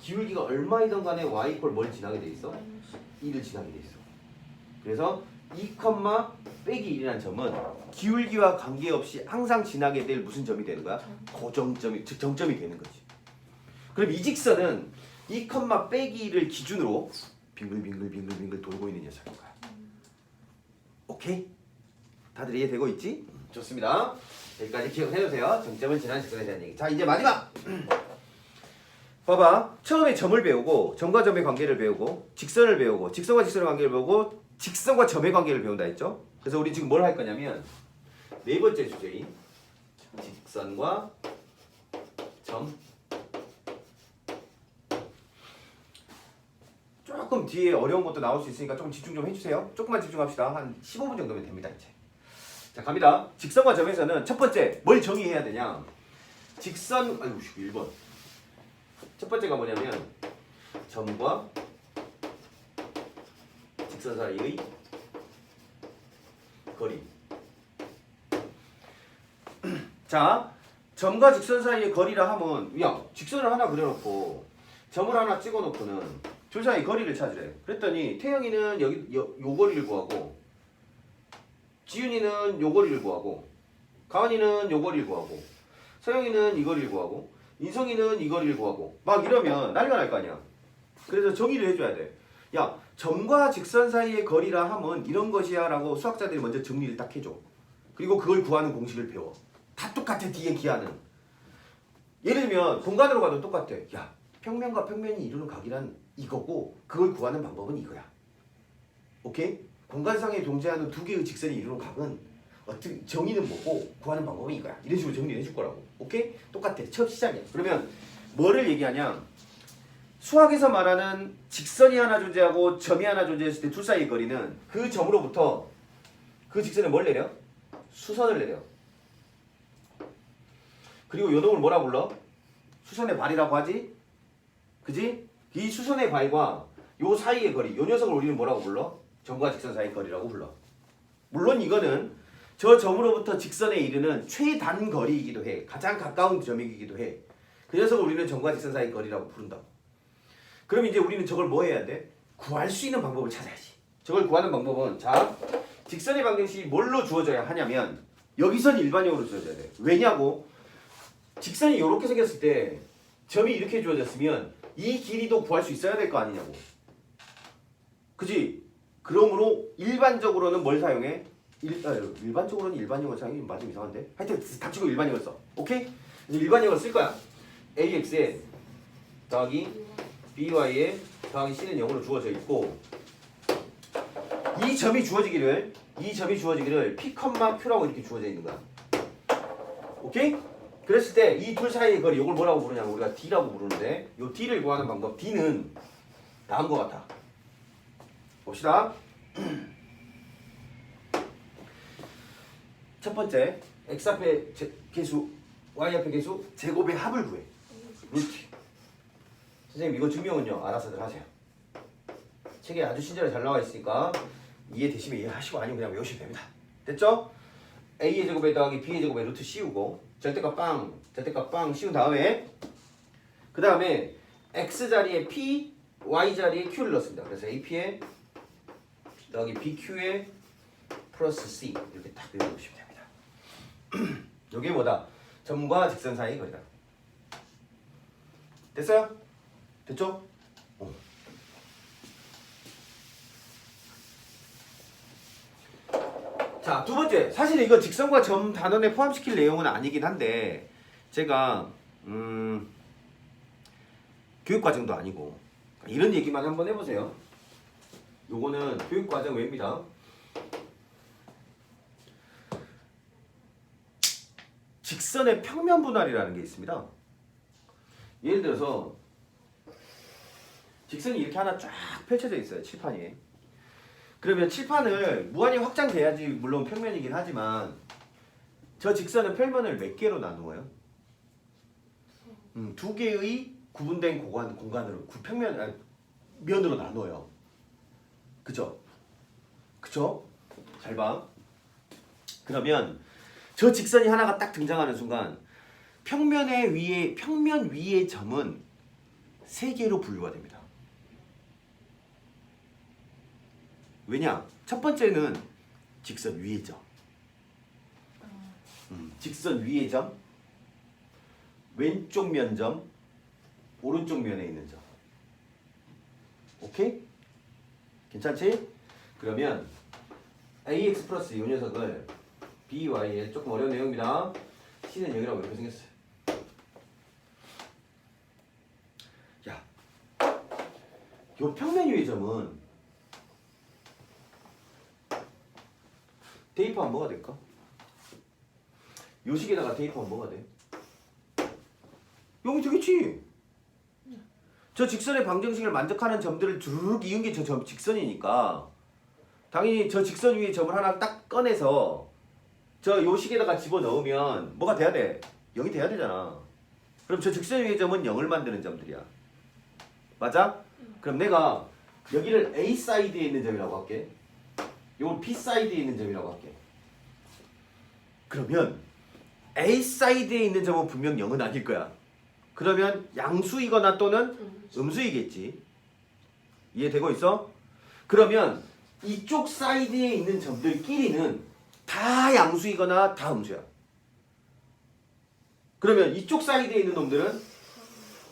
기울기가 얼마이든 간에 y 이퀄 뭘 지나게 돼 있어? 2를 지나게 돼 있어. 그래서 2, 빼기 1이라는 점은 기울기와 관계없이 항상 지나게 될 무슨 점이 되는 거야? 고정점이, 즉 정점이 되는 거지. 그럼 이 직선은 2, 빼기 1을 기준으로 빙글빙글 돌고 있는 녀석인 거야. 오케이? 다들 이해되고 있지? 좋습니다. 여기까지 기억해두세요. 정점은 지난 직선에 대한 얘기. 자, 이제 마지막! 봐봐. 처음에 점을 배우고 점과 점의 관계를 배우고 직선을 배우고 직선과 직선의 관계를 배우고 직선과 점의 관계를 배운다 했죠? 그래서 우리 지금 뭘 할 거냐면 네 번째 주제인 직선과 점. 조금 뒤에 어려운 것도 나올 수 있으니까 조금 집중 좀 해주세요. 조금만 집중합시다. 한 15분 정도면 됩니다. 이제. 자, 갑니다. 직선과 점에서는 첫 번째 뭘 정의해야 되냐? 직선, 1번. 첫 번째가 뭐냐면 점과 직선 사이의 거리. 자, 점과 직선 사이의 거리라 하면 직선을 하나 그려놓고 점을 하나 찍어놓고는 둘 사이 거리를 찾으래. 그랬더니 태영이는 여기 요 거리를 구하고 지윤이는 요 거리를 구하고 가은이는 요 거리를 구하고 서영이는 이 거리를 구하고 인성이는 이 거리를 구하고 막 이러면 난리가 날 거 아니야. 그래서 정의를 해줘야 돼. 점과 직선 사이의 거리라 하면 이런 것이야 라고 수학자들이 먼저 정리를 딱 해줘. 그리고 그걸 구하는 공식을 배워. 다 똑같아. 뒤에 기하는. 예를 들면 공간으로 가도 똑같아. 평면과 평면이 이루는 각이란 이거고 그걸 구하는 방법은 이거야. 오케이? 공간상에 동재하는 두 개의 직선이 이루는 각은 어떻게 정의는 뭐고 구하는 방법은 이거야. 이런 식으로 정리를 해줄 거라고. 오케이? 똑같아. 처음 시작이야. 그러면 뭐를 얘기하냐? 수학에서 말하는 직선이 하나 존재하고 점이 하나 존재했을 때 둘 사이의 거리는 그 점으로부터 그 직선에 뭘 내려? 수선을 내려. 그리고 요 놈을 뭐라 불러? 수선의 발이라고 하지? 그지? 이 수선의 발과 요 사이의 거리, 요 녀석을 우리는 뭐라고 불러? 점과 직선 사이의 거리라고 불러. 물론 이거는 저 점으로부터 직선에 이르는 최단 거리이기도 해. 가장 가까운 점이기도 해. 그 녀석을 우리는 점과 직선 사이의 거리라고 부른다고. 그럼 이제 우리는 저걸 뭐 해야 돼? 구할 수 있는 방법을 찾아야지. 저걸 구하는 방법은 자, 직선의 방정식이 뭘로 주어져야 하냐면 여기선 일반형으로 주어져야 돼. 왜냐고? 직선이 이렇게 생겼을 때 점이 이렇게 주어졌으면 이 길이도 구할 수 있어야 될 거 아니냐고. 그지? 그러므로 일반적으로는 뭘 사용해? 일반적으로는 일반형을 사용해? 맞으면 이상한데? 하여튼 닥치고 일반형을 써. 오케이? 일반형을 쓸 거야. AX에 더하기 BY에 더하기 C는 0으로 주어져 있고 이 점이 주어지기를 P, Q라고 이렇게 주어져 있는 거야. 오케이? 그랬을 때 이 둘 사이의 거리 이걸 뭐라고 부르냐면 우리가 D라고 부르는데 이 D를 구하는 방법 D는 다음과 같아. 봅시다. 첫 번째 X 앞에 개수 Y 앞에 개수 제곱의 합을 구해. 루트. 선생님 이거 증명은요 알아서들 하세요. 책에 아주 친절하게 잘 나와 있으니까 이해되시면 이해하시고 아니면 그냥 외우시면 됩니다. 됐죠? A의 제곱에 더하기 B의 제곱에 루트 씌우고 절대값 빵 씌운 다음에 그 다음에 X 자리에 P, Y 자리에 Q를 넣습니다. 그래서 AP에 여기 BQ에 플러스 C 이렇게 딱 외워두시면 됩니다. 이게 뭐다? 점과 직선 사이의 거리다. 됐어요? 됐죠? 자, 두 번째. 사실 이거 직선과 점 단원에 포함시킬 내용은 아니긴 한데 제가 교육과정도 아니고 이런 얘기만 한번 해보세요. 요거는 교육과정 외입니다. 직선의 평면 분할이라는 게 있습니다. 예를 들어서 직선이 이렇게 하나 쫙 펼쳐져 있어요. 칠판이. 그러면 칠판을 무한히 확장돼야지 물론 평면이긴 하지만 저 직선은 평면을 몇 개로 나누어요? 두 개의 구분된 공간으로 면으로 나눠요. 그죠? 그쵸? 잘 봐. 그러면 저 직선이 하나가 딱 등장하는 순간 평면 위의 점은 세 개로 분류가 됩니다. 왜냐? 첫 번째는 직선 위의 점. 직선 위의 점, 왼쪽 면점, 오른쪽 면에 있는 점. 오케이? 괜찮지? 그러면 ax 플러스 이 녀석을 by에 조금 어려운 내용입니다. c는 0이라고 이렇게 생겼어요. 야, 요 평면 위의 점은 대입하면 뭐가 될까? 요 식에다가 대입하면 뭐가 돼? 0이 되겠지? 저 직선의 방정식을 만족하는 점들을 두루룩 이은 게 저 직선이니까 당연히 저 직선 위에 점을 하나 딱 꺼내서 저 요 식에다가 집어넣으면 뭐가 돼야 돼? 0이 돼야 되잖아. 그럼 저 직선 위의 점은 0을 만드는 점들이야. 맞아? 그럼 내가 여기를 A 사이드에 있는 점이라고 할게. 요건 B 사이드에 있는 점이라고 할게. 그러면 A 사이드에 있는 점은 분명 0은 아닐 거야. 그러면 양수이거나 또는 음수이겠지. 이해되고 있어? 그러면 이쪽 사이드에 있는 점들끼리는 다 양수이거나 다 음수야. 그러면 이쪽 사이드에 있는 놈들은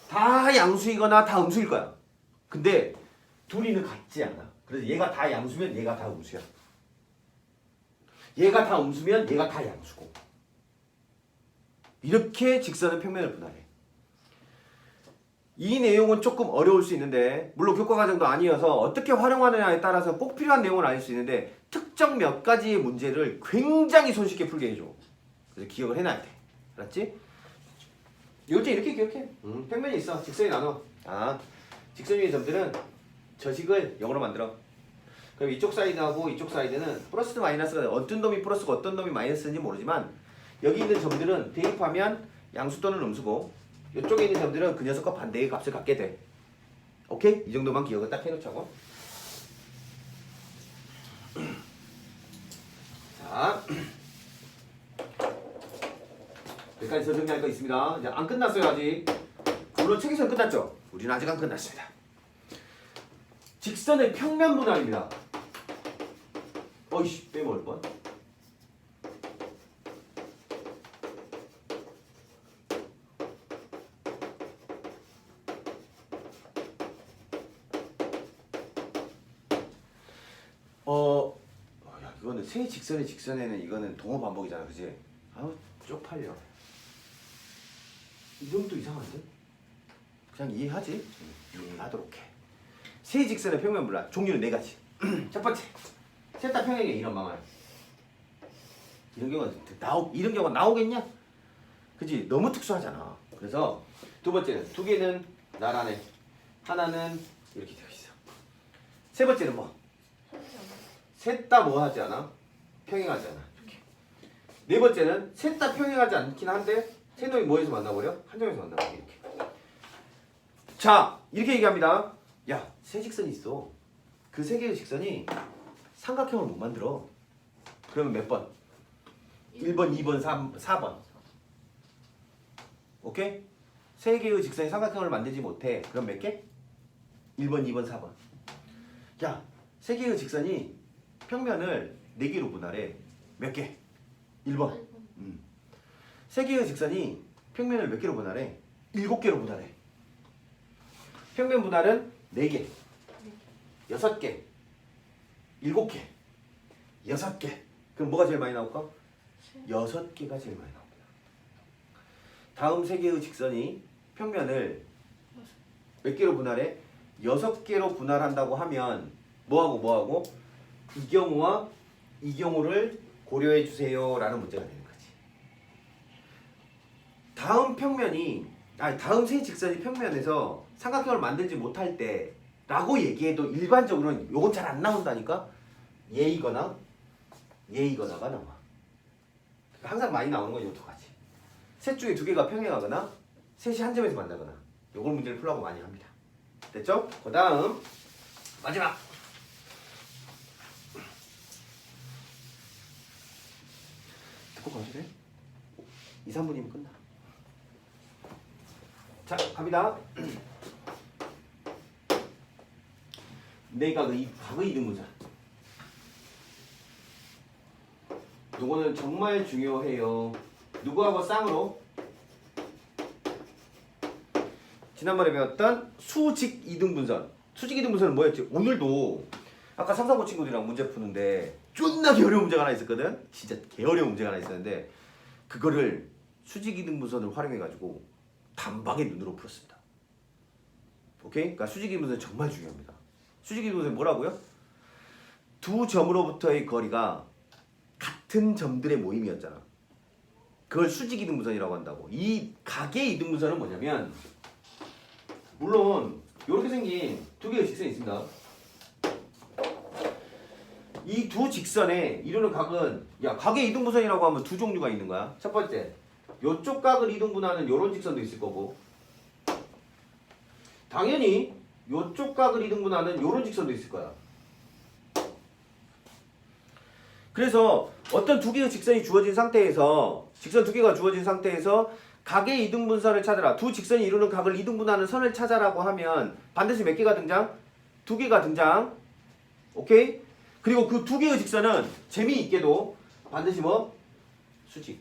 다 양수이거나 다 음수일 거야. 근데 둘이는 같지 않아. 그래서 얘가 다 양수면 얘가 다 음수야. 얘가 다 음수면 얘가 다 양수고. 이렇게 직선은 평면을 분할해. 이 내용은 조금 어려울 수 있는데 물론 교과과정도 아니어서 어떻게 활용하느냐에 따라서 꼭 필요한 내용은 아닐 수 있는데 특정 몇 가지의 문제를 굉장히 손쉽게 풀게 해줘. 그래서 기억을 해놔야 돼. 알았지? 이럴 때 이렇게 기억해. 평면이 있어. 직선이 나눠. 직선 위의 점들은 저식을 0으로 만들어. 그럼 이쪽 사이드하고 이쪽 사이드는 플러스 마이너스가 어떤 놈이 플러스고 어떤 놈이 마이너스인지 모르지만 여기 있는 점들은 대입하면 양수 또는 음수고 이쪽에 있는 점들은 그 녀석과 반대의 값을 갖게 돼. 오케이? 이 정도만 기억을 딱 해놓자고. 자, 여기까지 더 정리할 거 있습니다. 이제 안 끝났어요 아직. 물론 책에서는 끝났죠. 우리는 아직 안 끝났습니다. 직선의 평면 분할입니다. 어이씨 빼먹을 뻔. 야, 이거는 세 직선의 직선에는 이거는 동호 반복이잖아, 그지? 아우 쪽팔려. 이 정도 이상한데? 그냥 이해하지? 이해하도록 해. 세 직선의 평면 분할 종류는 네 가지. 첫 번째, 셋 다 평행의 이런 망할. 이런 경우가 나오겠냐? 그지? 너무 특수하잖아. 그래서 두 번째는 두 개는 나란해. 하나는 이렇게 되어 있어. 세 번째는 뭐? 셋 다 뭐 하지 않아? 평행하지 않아. 이렇게. 네 번째는 셋 다 평행하지 않긴 한데 세 놈이 뭐에서 만나버려? 한 점에서 만나버려. 이렇게. 자, 이렇게 얘기합니다. 야, 세 직선이 있어. 그 세 개의 직선이 삼각형을 못 만들어. 그러면 몇 번? 1번, 2번, 4번. 오케이? 세 개의 직선이 삼각형을 만들지 못해. 그럼 몇 개? 1번, 2번, 4번. 야, 세 개의 직선이 평면을 4개로 분할해. 몇 개? 1번. 세 개의 직선이 평면을 몇 개로 분할해? 7개로 분할해. 평면 분할은 4개, 6개, 7개, 6개. 그럼 뭐가 제일 많이 나올까? 6개가 제일 많이 나옵니다. 다음 세 개의 직선이 평면을 몇 개로 분할해? 6개로 분할한다고 하면 뭐하고 이 경우와 이 경우를 고려해 주세요 라는 문제가 되는 거지. 다음 세 직선이 평면에서 삼각형을 만들지 못할 때 라고 얘기해도 일반적으로는 요건 잘 안 나온다니까. 얘이거나 얘이거나가 나와. 항상 많이 나오는 건 요 두 가지. 셋 중에 2개가 평행하거나 셋이 한 점에서 만나거나 요걸 문제를 풀라고 많이 합니다. 됐죠? 그 다음 마지막 듣고 가도 돼? 2, 3분이면 끝나. 자 갑니다. 내가 각의 이등분선 요거는 정말 중요해요. 누구하고 쌍으로? 지난번에 배웠던 수직 이등분선. 수직 이등분선은 뭐였지? 오늘도 아까 3, 4, 5 친구들이랑 문제 푸는데 존나게 어려운 문제가 하나 있었거든? 진짜 개어려운 문제가 하나 있었는데 그거를 수직 이등분선을 활용해가지고 단방에 눈으로 풀었습니다. 오케이? 그러니까 수직 이등분선 정말 중요합니다. 수직 이등분선이 뭐라고요? 두 점으로부터의 거리가 같은 점들의 모임이었잖아. 그걸 수직 이등분선이라고 한다고. 이 각의 이등분선은 뭐냐면 물론 이렇게 생긴 2개의 직선이 있습니다. 이 두 직선에 이루는 각은 각의 이등분선이라고 하면 두 종류가 있는 거야. 첫 번째, 요쪽 각을 이등분하는 요런 직선도 있을 거고 당연히 요쪽 각을 이등분하는 요런 직선도 있을 거야. 그래서 어떤 2개의 직선이 주어진 상태에서 직선 2개가 주어진 상태에서 각의 이등분선을 찾아라. 두 직선이 이루는 각을 이등분하는 선을 찾아라고 하면 반드시 몇 개가 등장? 2개가 등장. 오케이? 그리고 그 2개의 직선은 재미있게도 반드시 뭐? 수직.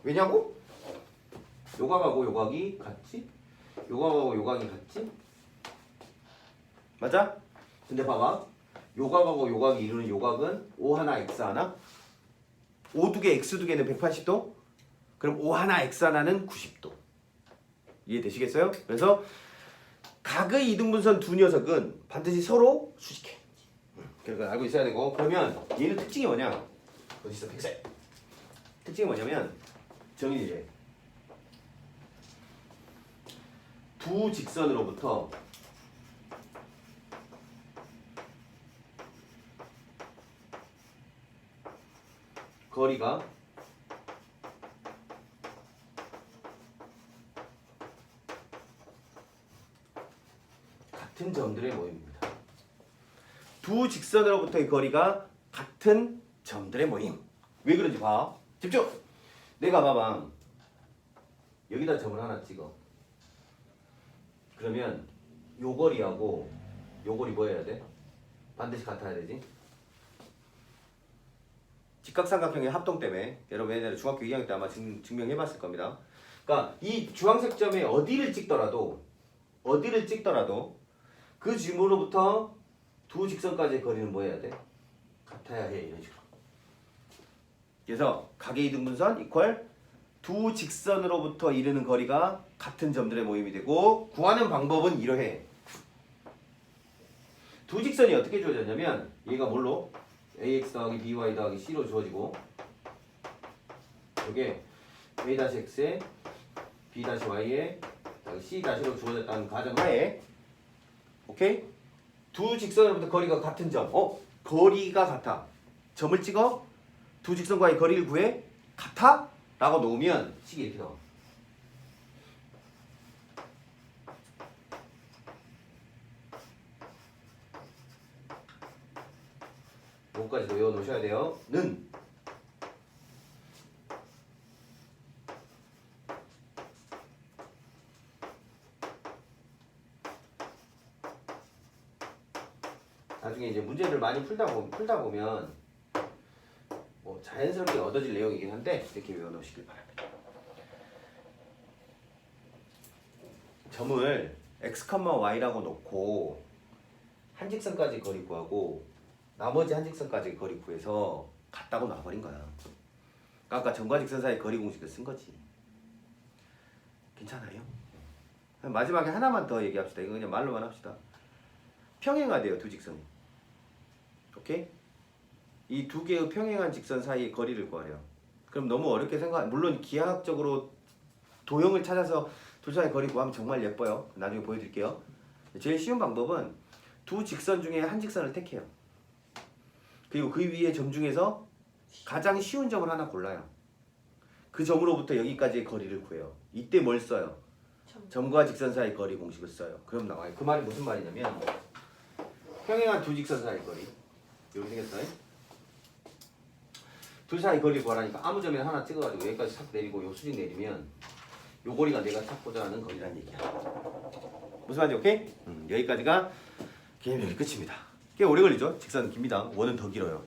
왜냐고? 요각하고 요각이 같지? 요각하고 요각이 같지? 맞아? 근데 봐봐. 요각하고 요각이 이루는 요각은 O 하나 X 하나. O 2개 X 2개는 180도. 그럼 O 하나 X 하나는 90도. 이해되시겠어요? 그래서 각의 이등분선 두 녀석은 반드시 서로 수직해. 그러니까 알고 있어야 되고. 그러면 얘는 특징이 뭐냐? 어디 있어? 백색. 특징이 뭐냐면 정의해. 두 직선으로부터 거리가 같은 점들의 모임입니다. 두 직선으로부터의 거리가 같은 점들의 모임. 왜 그런지 봐. 집중! 내가 봐봐. 여기다 점을 하나 찍어. 그러면 요 거리하고 요 거리 뭐 해야 돼? 반드시 같아야 되지. 직각삼각형의 합동 때문에 여러분 옛날에 중학교 2학년 때 아마 증명해봤을 겁니다. 그러니까 이 주황색 점에 어디를 찍더라도 그 점으로부터 두 직선까지의 거리는 뭐 해야 돼? 같아야 해. 이런 식으로. 그래서 각의 이등분선 이퀄 두 직선으로부터 이르는 거리가 같은 점들의 모임이 되고 구하는 방법은 이러해. 두 직선이 어떻게 주어졌냐면 얘가 뭘로? ax 더하기 by 더하기 c로 주어지고 이게 a-x에 b-y에 c-로 주어졌다는 가정하에 오케이? 두 직선으로부터 거리가 같은 점. 거리가 같아. 점을 찍어 두 직선과의 거리를 구해 같아? 라고 놓으면 식이 이렇게 나와. 요거까지도 외워놓으셔야 돼요. 는 나중에 이제 문제를 문제를 많이 풀다 보면 뭐 자연스럽게 얻어질 내용이긴 한데 이렇게 외워놓으시길 바랍니다. 점을 x, y라고 놓고 한 직선까지 거리 구하고 나머지 한 직선까지 거리 구해서 같다고 놔버린 거야. 아까 점과 직선 사이 거리 공식을 쓴 거지. 괜찮아요? 마지막에 하나만 더 얘기합시다. 이거 그냥 말로만 합시다. 평행하대요, 두 직선이. 오케이? 이 두 개의 평행한 직선 사이의 거리를 구하래요. 그럼 너무 어렵게 물론 기하학적으로 도형을 찾아서 둘 사이 거리 구하면 정말 예뻐요. 나중에 보여드릴게요. 제일 쉬운 방법은 두 직선 중에 한 직선을 택해요. 그리고 그 위에 점 중에서 가장 쉬운 점을 하나 골라요. 그 점으로부터 여기까지의 거리를 구해요. 이때 뭘 써요? 점과 직선 사이 거리 공식을 써요. 그럼 나와요. 그 말이 무슨 말이냐면 평행한 두 직선 사이 거리 이렇게 생겼어요. 둘 사이 거리 구하라니까 아무 점에 하나 찍어가지고 여기까지 싹 내리고 요 수직 내리면 요 거리가 내가 찾고자 하는 거리란 얘기야. 무슨 말인지 오케이? 여기까지가 개념적인 끝입니다. 꽤 오래 걸리죠? 직선은 깁니다. 원은 더 길어요.